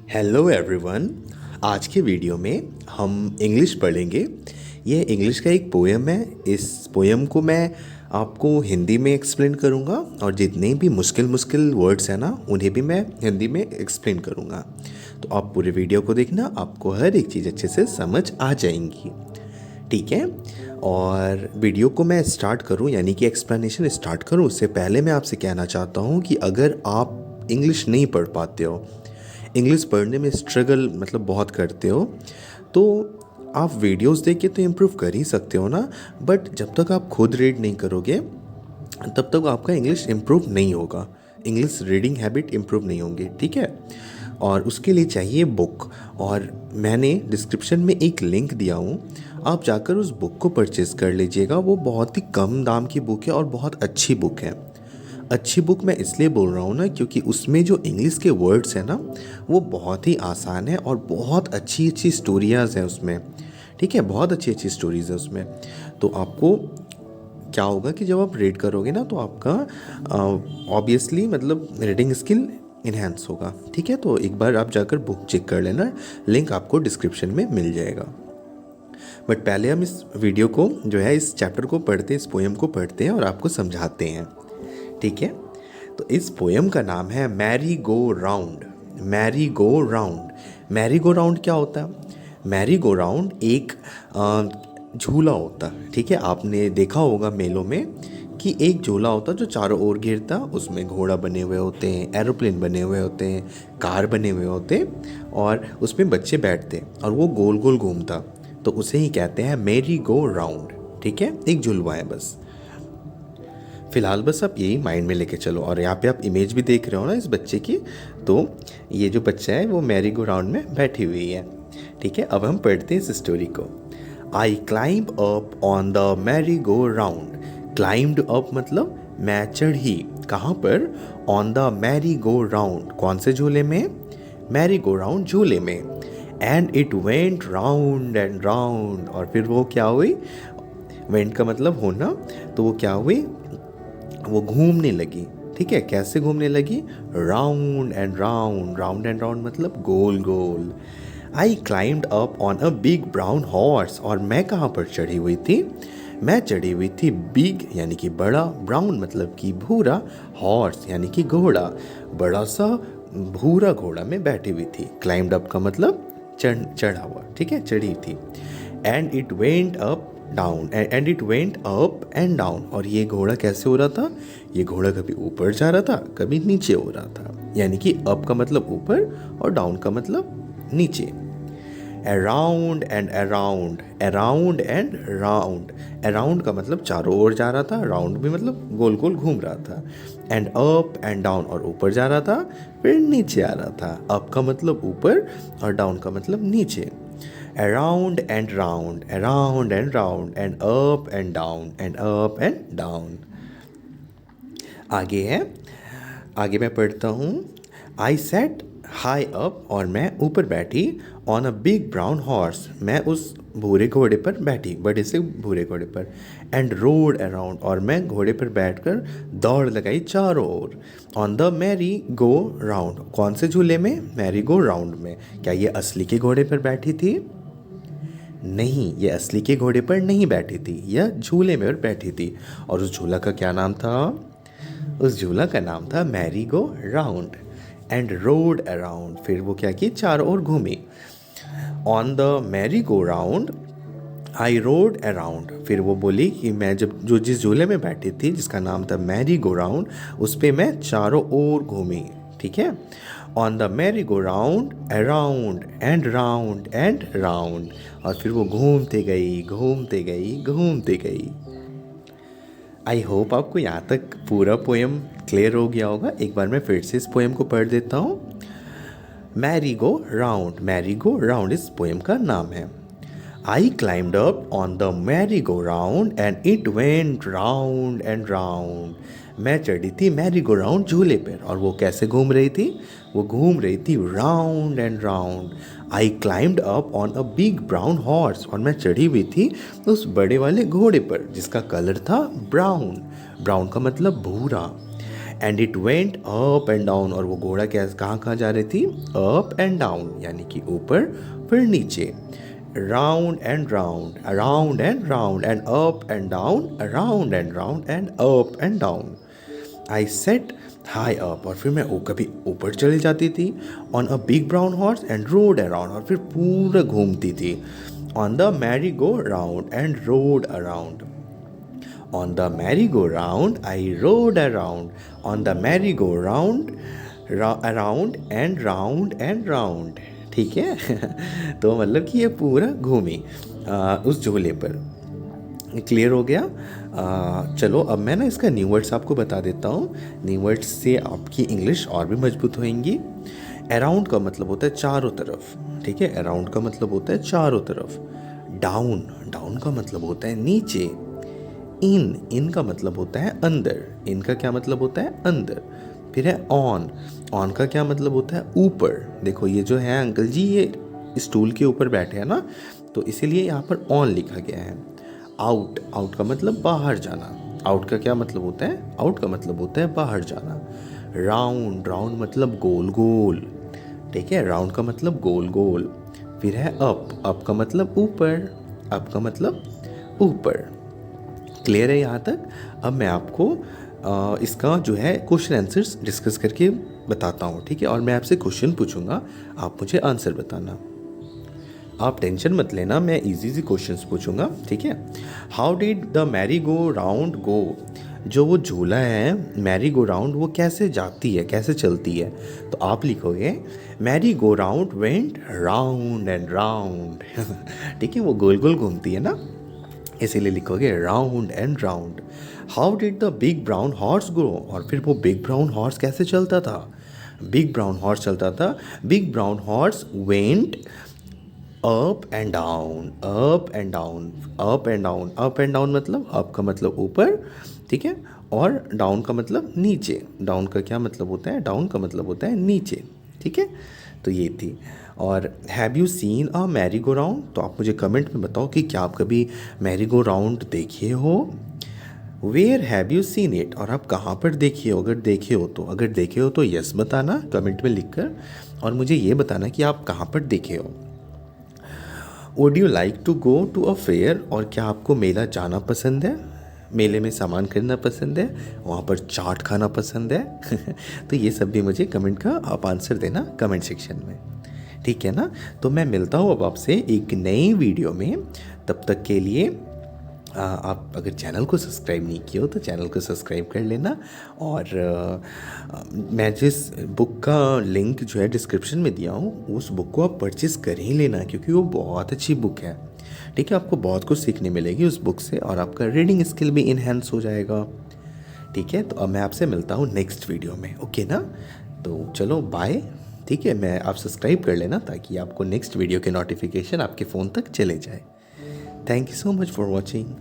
Hello everyone. आज के video में हम इंग्लिश पढ़ेंगे। ये इंग्लिश का एक पोएम है। इस पोएम को मैं आपको हिंदी में एक्सप्लेन करूँगा और जितने भी मुश्किल मुश्किल वर्ड्स हैं ना उन्हें भी मैं हिंदी में एक्सप्लेन करूँगा। तो आप पूरे वीडियो को देखना, आपको हर एक चीज़ अच्छे से समझ आ जाएंगी। ठीक है। और वीडियो को मैं स्टार्ट करूं यानी कि एक्सप्लेनेशन स्टार्ट करूं उससे पहले मैं आपसे कहना चाहता हूं कि अगर आप इंग्लिश नहीं पढ़ पाते हो, इंग्लिश पढ़ने में स्ट्रगल मतलब बहुत करते हो, तो आप वीडियोस देख के तो इम्प्रूव कर ही सकते हो ना। बट जब तक आप खुद रीड नहीं करोगे तब तक आपका इंग्लिश इम्प्रूव नहीं होगा, इंग्लिश रीडिंग हैबिट इम्प्रूव नहीं होंगे। ठीक है। और उसके लिए चाहिए बुक, और मैंने डिस्क्रिप्शन में एक लिंक दिया हूँ, आप जाकर उस बुक को परचेज़ कर लीजिएगा। वो बहुत ही कम दाम की बुक है और बहुत अच्छी बुक है। अच्छी बुक मैं इसलिए बोल रहा हूँ ना क्योंकि उसमें जो इंग्लिश के वर्ड्स हैं ना वो बहुत ही आसान है और बहुत अच्छी अच्छी स्टोरीज़ हैं उसमें। ठीक है, बहुत अच्छी अच्छी स्टोरीज़ हैं उसमें। तो आपको क्या होगा कि जब आप रीड करोगे ना तो आपका ऑब्वियसली मतलब रीडिंग स्किल इन्हेंस होगा। ठीक है, तो एक बार आप जाकर बुक चेक कर लेना, लिंक आपको डिस्क्रिप्शन में मिल जाएगा। बट पहले हम इस वीडियो को जो है इस चैप्टर को पढ़ते हैं, इस पोएम को पढ़ते हैं और आपको समझाते हैं। ठीक है। तो इस पोएम का नाम है Mary go round. Mary go round. Mary go round क्या होता है? मैरी गो राउंड एक झूला होता है। ठीक है, आपने देखा होगा मेलों में कि एक झूला होता है जो चारों ओर घिरता, उसमें घोड़ा बने हुए होते हैं, एरोप्लेन बने हुए होते हैं, कार बने हुए होते हैं और उसमें बच्चे बैठते हैं और वो गोल गोल घूमता, तो उसे ही कहते हैं मैरी गो राउंड। ठीक है, एक झुलवा है बस। फिलहाल बस आप यही माइंड में लेके चलो। और यहाँ पे आप इमेज भी देख रहे हो ना इस बच्चे की, तो ये जो बच्चा है वो मैरी गो राउंड में बैठी हुई है। ठीक है, अब हम पढ़ते हैं इस स्टोरी को। आई climb up on the merry go round. Climbed up मतलब मैं चढ़ी, कहाँ पर? On the merry go round. कौन से झूले में? मैरी गो राउंड झूले में। And it went round and round. और फिर वो क्या हुई? वेंट का मतलब होना, तो वो क्या हुई? वो घूमने लगी। ठीक है, कैसे घूमने लगी? Round and round. Round and round मतलब गोल गोल। I climbed up on a big brown horse. और मैं कहाँ पर चढ़ी हुई थी? मैं चढ़ी हुई थी बिग यानी कि बड़ा, ब्राउन मतलब कि भूरा, हॉर्स यानी कि घोड़ा, बड़ा सा भूरा घोड़ा में बैठी हुई थी। क्लाइंब्ड अप का मतलब चढ़ा हुआ। ठीक है, चढ़ी थी। And it went up down. And it went up and down. और ये घोड़ा कैसे हो रहा था? ये घोड़ा कभी ऊपर जा रहा था, कभी नीचे हो रहा था। यानी कि अप का मतलब ऊपर और डाउन का मतलब नीचे। Around and around. Around and round. Around का मतलब चारों ओर जा रहा था, राउंड भी मतलब गोल गोल घूम रहा था। एंड अप एंड डाउन, और ऊपर जा रहा था फिर नीचे आ रहा था। अप का मतलब ऊपर और डाउन का मतलब नीचे। Around and round, around and round, and up and down, and up and down. आगे है, आगे मैं पढ़ता हूँ। I sat high up, और मैं ऊपर बैठी। On a big brown horse, मैं उस भूरे घोड़े पर बैठी, बड़े से भूरे घोड़े पर। And rode around, और मैं घोड़े पर बैठकर दौड़ लगाई चारों ओर। On the merry go round, कौन से झूले में? मैरी गो राउंड में। क्या ये असली के घोड़े पर बैठी थी? नहीं, ये असली के घोड़े पर नहीं बैठी थी, यह झूले में बैठी थी। और उस झूला का क्या नाम था? उस झूला का नाम था Mary go round. And road around, फिर वो क्या की? चारों ओर घूमी। On the merry go round I road around. फिर वो बोली कि मैं जिस झूले में बैठी थी जिसका नाम था मैरी गो राउंड, उस पर मैं चारों ओर घूमी। ठीक है। On the merry go round around and round and round. और फिर वो घूमते गई, घूमते गई, घूमते गई। आई होप आपको यहाँ तक पूरा पोएम क्लियर हो गया होगा। एक बार मैं फिर से इस पोएम को पढ़ देता हूँ। Mary go round. Mary go round इस पोएम का नाम है। आई climbed up on the merry go round and it went round and round. मैं चढ़ी थी मैरी गो राउंड झूले पर, और वो कैसे घूम रही थी? वो घूम रही थी round and round. I climbed up on a big brown horse, और मैं चढ़ी हुई थी उस बड़े वाले घोड़े पर जिसका कलर था ब्राउन। ब्राउन का मतलब भूरा। And it went up and down, और वो घोड़ा क्या कहाँ कहाँ जा रही थी, अप एंड डाउन, यानी कि ऊपर फिर नीचे, round and round, around and round, and up and down, around and round, and up and down. I set high up, और फिर मैं कभी ऊपर चली जाती थी, on a big brown horse and road around, और फिर पूरा घूमती थी, on the merry go round and road around, on the merry go round I road around, on the merry go round around and round. ठीक है तो मतलब कि ये पूरा घूमी उस झूले पर। क्लियर हो गया। चलो अब मैं ना इसका न्यू वर्ड्स आपको बता देता हूँ, न्यू वर्ड्स से आपकी इंग्लिश और भी मजबूत होएंगी। अराउंड का मतलब होता है चारों तरफ, ठीक है, अराउंड का मतलब होता है चारों तरफ। डाउन, डाउन का मतलब होता है नीचे। इन का मतलब होता है अंदर, इन का क्या मतलब होता है अंदर। फिर है ऑन, ऑन का क्या मतलब होता है ऊपर। देखो ये जो है अंकल जी, ये स्टूल के ऊपर बैठे हैं ना, तो इसीलिए यहाँ पर ऑन लिखा गया है। आउट, आउट का मतलब बाहर जाना। आउट का क्या मतलब होता है, आउट का मतलब होता है बाहर जाना। राउंड, राउंड मतलब गोल गोल, ठीक है, राउंड का मतलब गोल गोल। फिर है अप का मतलब ऊपर, अप का मतलब ऊपर। क्लियर है यहाँ तक। अब मैं आपको इसका जो है क्वेश्चन आंसर्स डिस्कस करके बताता हूँ, ठीक है, और मैं आपसे क्वेश्चन पूछूंगा, आप मुझे आंसर बताना। आप टेंशन मत लेना, मैं इजी क्वेश्चंस पूछूंगा, ठीक है। How did the merry go round go, जो वो झूला है मैरी गो राउंड, वो कैसे जाती है, कैसे चलती है, तो आप लिखोगे Mary go round went round and round ठीक है, वो गोल गोल घूमती है ना, इसीलिए लिखोगे round and round. How did the big brown horse go, और फिर वो बिग ब्राउन हॉर्स कैसे चलता था, बिग ब्राउन हॉर्स चलता था, big brown horse went up and down, up and down, up and down. Up and down मतलब up का मतलब ऊपर, ठीक है, और डाउन का मतलब नीचे। डाउन का क्या मतलब होता है, डाउन का मतलब होता है नीचे, ठीक है। तो ये थी। और have you seen a Mary go round, तो आप मुझे कमेंट में बताओ कि क्या आप कभी मैरी गो राउंड देखे हो। Where have you seen it, और आप कहाँ पर देखे हो, अगर देखे हो तो यस बताना कमेंट में लिखकर, और मुझे ये बताना कि आप कहाँ पर देखे हो। Would you like to go to a fair, और क्या आपको मेला जाना पसंद है, मेले में सामान खरीदना पसंद है, वहाँ पर चाट खाना पसंद है तो ये सब भी मुझे कमेंट का आप आंसर देना कमेंट सेक्शन में, ठीक है ना। तो मैं मिलता हूँ अब आपसे एक नई वीडियो में, तब तक के लिए आप अगर चैनल को सब्सक्राइब नहीं किया हो तो चैनल को सब्सक्राइब कर लेना, और मैं जिस बुक का लिंक जो है डिस्क्रिप्शन में दिया हूँ, उस बुक को आप परचेज़ कर ही लेना, क्योंकि वो बहुत अच्छी बुक है, ठीक है। आपको बहुत कुछ सीखने मिलेगी उस बुक से, और आपका रीडिंग स्किल भी इन्हेंस हो जाएगा, ठीक है। तो अब मैं आपसे मिलता हूँ नेक्स्ट वीडियो में, ओके ना। तो चलो बाय, ठीक है। मैं आप सब्सक्राइब कर लेना ताकि आपको नेक्स्ट वीडियो के नोटिफिकेशन आपके फ़ोन तक चले जाए। Thank you so much for watching.